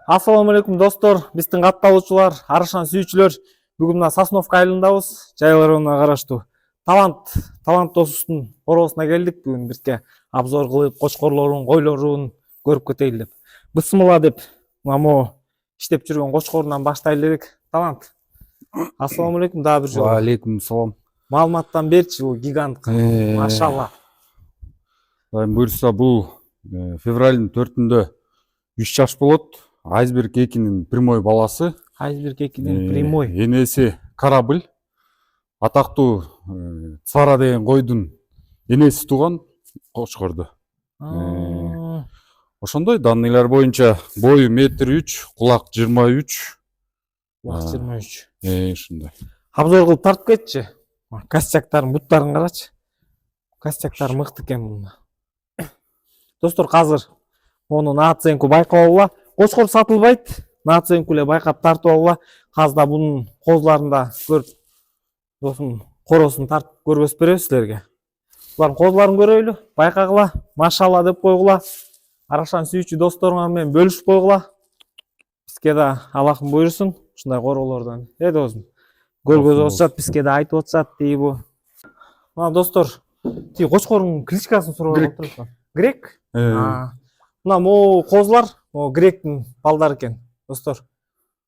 Ассаламу алейкум достор, биздин катталуучулар, арышан сүйүүчүлөр. Бүгүн мына Сосновка айылындабыз. Жайларына караштуу талант досубуздун боросуна келдик. Бүгүн бирге обзор кылып, кочкорлорун, койлорун көрүп кетейли деп. Бысмыла деп мына иштеп жүргөн кочкорунан баштайлы элек. Талант. Ассаламу алейкум, дагы бир жолу. Ва алейкум салам. Маалыматтан берчи, бул гигант. Машалла. Буюрса бул февралдын 4-ндө 3 жаш болот. Айсберг 2-нин прямой баласы. Айсберг 2-нин прямой. Энеси Корабль. Атактуу Цара деген койдун энеси тууган кочкорду. Ошондой данныйлар боюнча бою 1,3 м, кулак 23. Кулак 23. Ушундай. Обзор кылып тартып кетчи. Костяктарын, буттарын карачы. Костяктары мыкты экен мунун. Достор, азыр онун наценку байкап алгыла. Кочкор сатылбайт. Наценку эле байкап тартып алгыла. Азыр да бунун козуларында көрүп, досум коросун тартып көргөзүп беребиз силерге. Булардын козуларын көрөйлү, байкагыла, машалла деп койгула. Арашан сүйүүчү досторуңар менен бөлүшүп койгула. Бизге да Аллахым буйрусун ушундай королордон. Досум. Көргөзүп атышат, бизге да айтып атышат дейбу. Мына достор, тиги кочкордун кличкасын сурап атат. Грек? Мына могу козулар, могу гректин балдары экен, достор.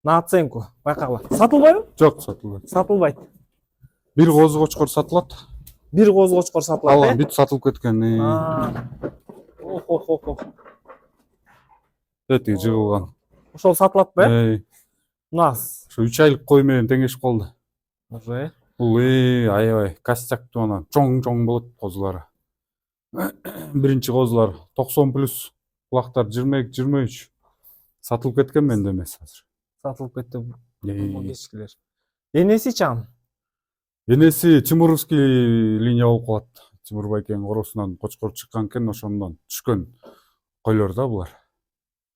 Наценку байкагыла. Сатылбайбы? Жок, сатылбайт. Сатылбайт. Бир козу кочкор сатылат. Бир козу кочкор сатылат. Ал бүт сатылып кеткен. Тиги жыгылган. Ошол сатылатпы? Мына Ошо 3 айлык кой менен теңешип калды. Уже. Бул аябай костяктуу анан чоң болот козулары. Биринчи козулар 90+, кулактар 22-23. Сатылып кеткен менде эмес азыр. Сатылып кетти. Кечкилер. Энеси чам? Энеси Тимуровский линия болуп калат. Тимур байкенин коросунан кочкор чыккан экен, ошондон түшкөн койлор да булар.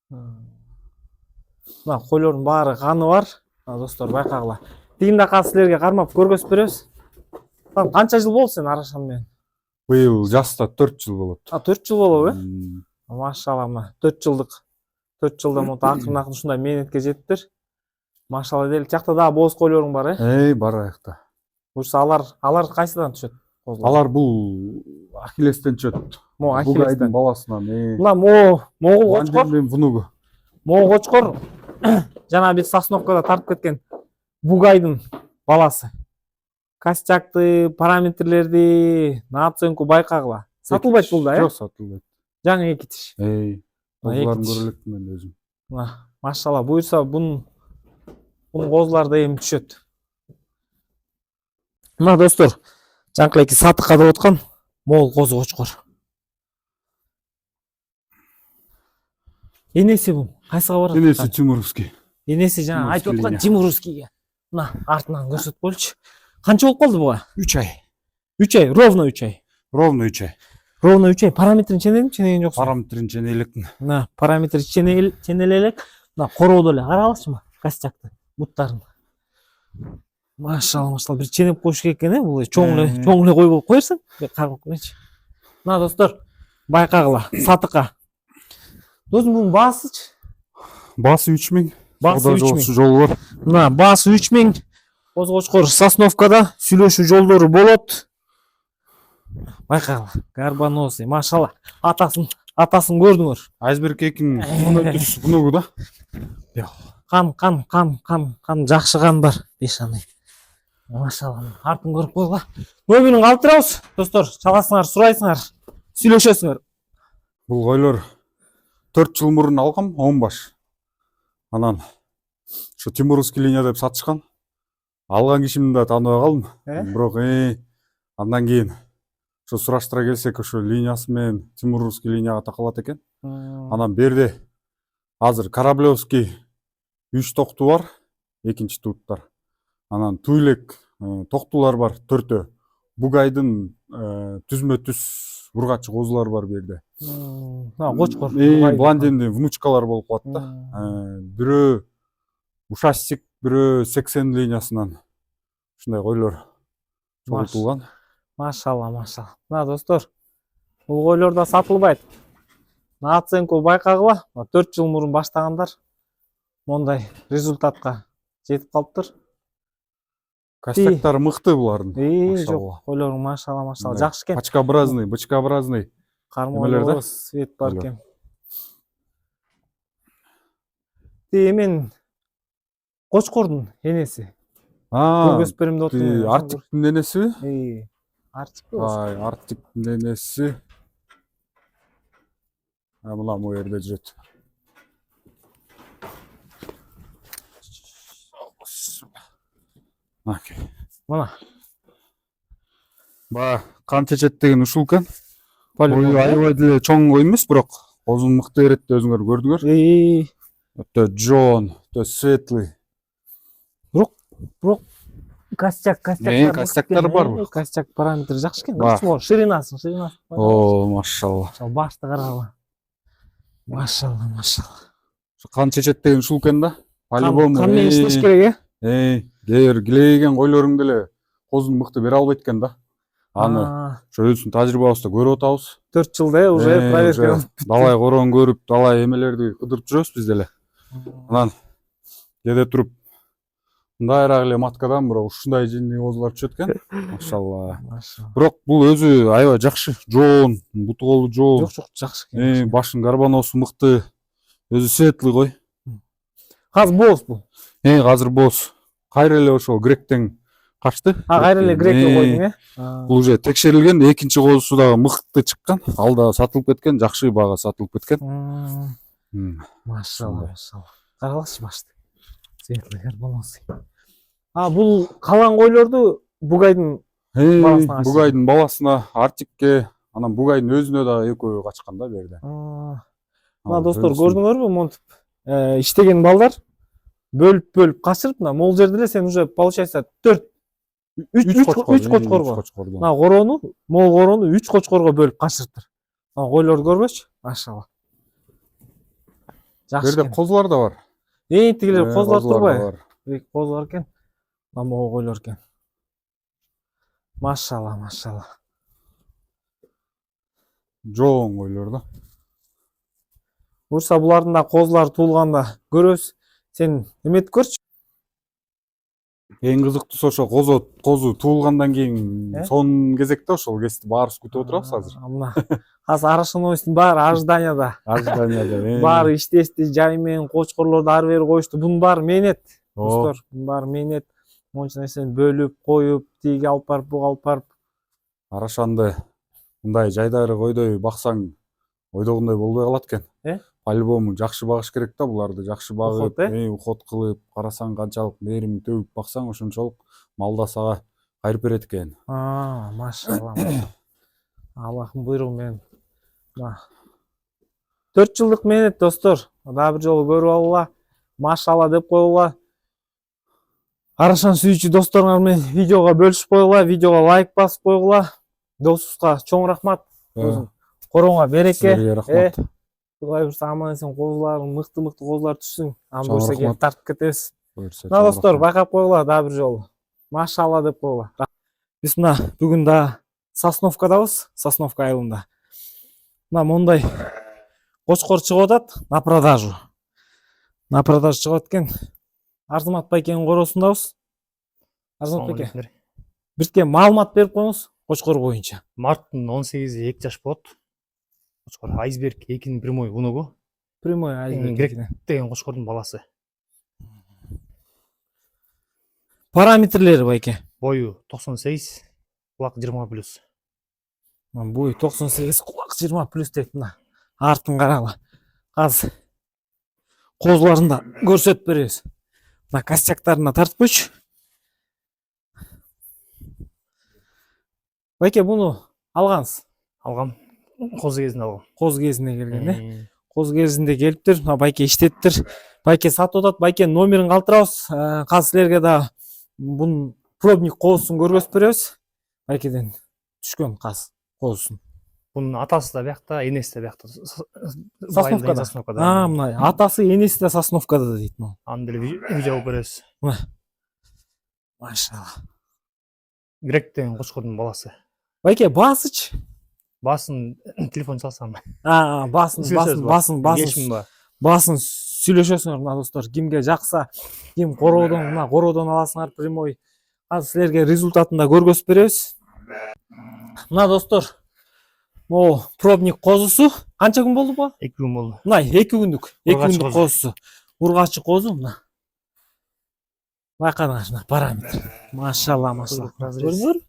Мына койлордун баары каны бар. Достор, байкагыла. Тигинде казыр силерге кармап көргөзүп беребиз. Канча жыл болду сен Арашан менен? Быйыл жазда 4 жыл болот. 4 жыл болобу? Машалла, мына 4 жылдык. 4 жылда мынтип акырын ушундай мээнетке жеттир. Машалла дейли. Жакта дагы боз койлоруң бар, Бар аякта. Буюрса алар кайсыдан түшөт? Алар бул Ахиллестен түшөт. Ахиллестен баласынан. Мына могул кочкор. Внугу. Могул кочкор жана биз Сосновкада тартып кеткен Бугайдын баласы. Костякты, параметрлерди, наценку байкагыла. Сатылбайт бул да, Жок, сатылбайт. Жаңы эки тиш. Козуларын көрө элекмин мен өзүм. Машалла, буюрса бунун козулары да эми түшөт. Мына достор, жаңкылеки сатыкка деп аткан могул козу кочкор. Энеси бул кайсыга барат? Энеси Тимуровский. Энеси жана айтып аткан Тимуровскийге. Мына артынан көрсөтүп коелучу. Канча болуп калды буга? 3 ай. 3 ай, ровно 3 ай. Ровно 3 ай. Ровно 3 ай. Параметрин ченеген жоксуң? Параметрин чене элекмин. Мына параметр ченеле элек. Мына короодо эле каралычымы? Костякты, буттарын. Машалла, бир ченеп коюш керек экен, бул чоң эле кой болуп коерсың. Кармап көрөйчү. Мына достор, байкагыла, сатыкка. Досум, бунун баасычы? Баасы 3000. Баасы 3000. Жолу бар. Мына баасы 3000. Коз кочкор Сосновкада сүйлөшүү жолдору болот. Байкагыла, гарбоносый, машалла. Атасын көрдүңөр. Айсберг 2-нин внугу да. Кан жакшы кан бар, бешаный. Машалла, артын көрүп койгула. Номерин калып турабыз, достор. Чаласыңар, сурайсыңар, сүйлөшөсүңөр. Бул койлор 4 жыл мурун алгам, 10 баш. Анан ошо Тимуровский линия деп сатышкан. Алган кишимди да тааныбай калдым. Бирок андан кийин ошо сураштыра келсек, ошо линиясы менен Тимуровский линияга такалат экен. Анан берде азыр Кораблевский 3 токту бар, экинчи туттар. Анан туйлек токтулар бар 4тө. Бугайдын түзмө-түз ургачы козулар бар берде. Кочкор. Блондинди внучкалар болуп калат да. Бирөө ушастик, бирөө 80 линиясынан ушундай койлор чогултулган. Машалла. Мына достор, бул койлор да сатылбайт. Наценку байкагыла, 4 жыл мурун баштагандар. мондай результатка жетип калыптыр. Костяктары мыкты булардын. Жок, койлоруң машалла, жакшы экен. Пачкообразный, бычкообразный. Кармойлор свет бар экен. Мен Кочкордун энеси. Көспөрүмдү отун. Артиктин энесиби? Артик. Артиктин энеси. Мына бу жерде жүрөт. Мына. Ба, кан чечет деген ушул экен. Бою аябай деле чоң эмес, бирок козун мыкты берет деп өзүңөр көрдүңөр. Өтө жон, өтө светлый. Бирок костяктар барбы? Костяк параметри жакшы экен. Ширинасы. О, машалла. Башты карагыла. Машалла. Кан чечет деген ушул экен да. По-любому. Кан менен иштеш керек, Килейген койлоруң деле козун мыкты бере албайт экен да. Аны өзүбүздүн тажрыйбабызда көрүп атабыз. 4 жылда уже проверка. Далай короон көрүп, далай эмелерди кыдырып жүрөбүз биз деле. Анан кээде туруп мындайраак эле маткадан бирок ушундай жинди козулар түшөт экен. Машалла. Бирок бул өзү аябай жакшы. Жоон, буту колу жоо. Жок, жакшы экен. Башын карбоносу мыкты. Өзү светлый кой. Азыр боз бул. Азыр боз. Кайра эле ошол гректен качты. Кайра эле грекке койдуң, Бул уже текшерилген, экинчи козусу дагы мыкты чыккан. Ал да сатылып кеткен, жакшы баага сатылып кеткен. Машалла. Каралачы башты. Светлый карбоносы. Бул калган койлорду бугайдын баласына. Бугайдын баласына, Артикке, анан бугайдын өзүнө дагы экөө качкан да бу жерде. Мына достор көрдүңөрбү, монтип иштеген балдар бөлүп качырып, мына могул жерде эле сен уже получается 3 кочкорго. Мына короону, могул короону 3 кочкорго бөлүп качырыптыр. Койлорду көрбөчү? Машалла. Жакшы. Бу жерде козулар да бар. Тигилер козулар турбайбы? Коз бар экен. Могул койлор экен. Машалла. Жоон койлор да. Буюрса булардын да козулар туулганда көрөбүз. Сен эметип көрчү. Эң кызыктуусу ошо козу туулгандан кийин сонун кезекте ошол кезди баарыбыз күтүп отурабыз азыр. Мына азыр арашыновдун баары ожиданияда. Баары иштешти, жай менен кочкорлорду ары бери коюшту. Бунун баары мээнет. Достор, бунун баары мээнет. Монча нерсени бөлүп, коюп, тиги алып барып, буга алып барып. Арашанды мындай жайдары койдой баксаң, ойдогондой болбой калат экен. По-любому жакшы багыш керек да буларды, жакшы багып, уход кылып, карасаң канчалык мээрим төгүп баксаң, ошончолук мал да сага кайрып берет экен. Машалла. Аллахтын буйругу менен. 4 жылдык мээнет достор. Дагы бир жолу көрүп алгыла. Машалла деп койгула. Арашан сүйүүчү досторуңар менен видеого бөлүшүп койгула, видеого лайк басып койгула. Досубузга чоң рахмат. Корооңа береке. Силерге рахмат. Кудай буюрса аман эсен козуларың, мыкты козулар түшсүн. Аны буюрса келип тартып кетебиз. Мына достор, байкап койгула дагы бир жолу. Машалла деп койгула. Биз мына бүгүн да Сосновкадабыз, Сосновка айылында. Мына мондай кочкор чыгып атат на продажу. На продажу чыгып экен. Арзымат байкенин короосундабыз. Арзымат байке. Бирке маалымат берип коюңуз кочкор боюнча. Марттын 18-и 2 жаш болот. Кочкор айсберг 2-нин прямой унугу. Прямой айсберг деген кочкордун баласы. Параметрлери байке. Бою 98, кулак 20+. Бою 98, кулак 20+ дейт мына. Артын карагыла. Азыр козуларын да көрсөтүп беребиз. Мына костяктарына тартып койчу. Байке буну алгансыз? Алгам. Коз кезинде алгам. Коз кезинде келген, Коз кезинде келиптир. Мына байке иштеттир. Байке сатып атат. Байкенин номерин калтырабыз. Казыр силерге да бунун пробник козусун көргөзүп беребиз. Байкеден түшкөн козусун. Бунун атасы да биякта, энеси да биякта. Сосновкада. Мына атасы, энеси да Сосновкада дейт мына. Аны деле видео алып беребиз. Машалла. Грек деген кочкордун баласы. Байке басычы. Басын телефон салсам. Басын сүйлөшөсүңөр мына достор, кимге жакса, ким короодон аласыңар прямой. Азыр силерге результатын да көргөзүп беребиз. Мына достор, могу пробник козусу канча күн болду бу? 2 күн болду. Мына 2 күндүк, 2 Ургачы күндүк козу. козусу. Ургачы козу мына. Байкаңар мына параметр. Машалла. Көрдүңөр?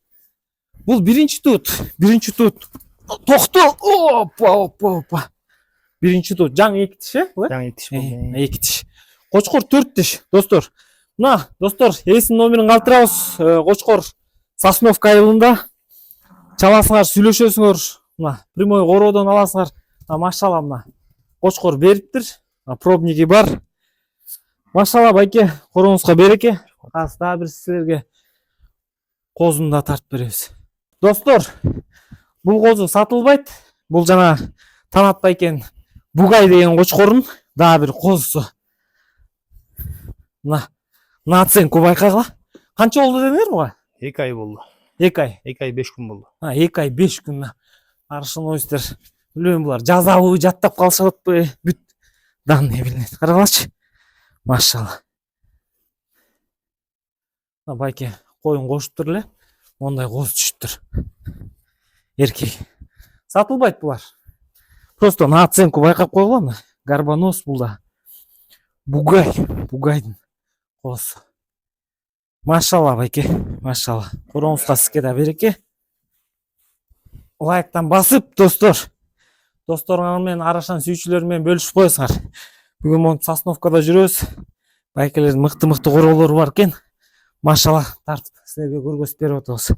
Бул биринчи тут. Токту. Опа. Биринчи тут. Жаңы 2 тиш, бул? Жаңы 2 тиш болду. 2 тиш. Кочкор 4 тиш, достор. Мына, достор, эсин номерин калтырабыз. Кочкор Сосновка айылында. Чаласыңар, сүйлөшөсүңөр. Мына, прямой короодон аласыңар. Машалла мына. Кочкор бериптир. Пробниги бар. Машалла байке, короңузга береке. Азыр дагы бир силерге козуну да тартып беребиз. Достор, бул козу сатылбайт. Бул жана Танат байкен Бугай деген кочкордун дагы бир козусу. Мына наценку байкагыла. Канча болду дедиңер буга? 2 ай болду. 2 ай. 2 ай 5 күн болду. 2 ай 5 күн. Аршын ойстер. Билбейм булар жазабы, жаттап калышатпы, бүт данный билинет. Карагылачы. Машалла. Байке коюн кошуптур эле. Мондай козу түшүптүр. Эркек. Сатылбайт булар. Просто наценку байкап койгула. Горбонос бул да. Бугайдын козусу. Машалла байке, машалла. Короңузга сизге да береке. Лайктан басып, достор. Досторуңар менен арашан сүйүүчүлөр менен бөлүшүп коесуңар. Бүгүн монтип Сосновкада жүрөбүз. Байкелердин мыкты короолору бар экен. Машалла тартып силерге көргөзүп берип атабыз.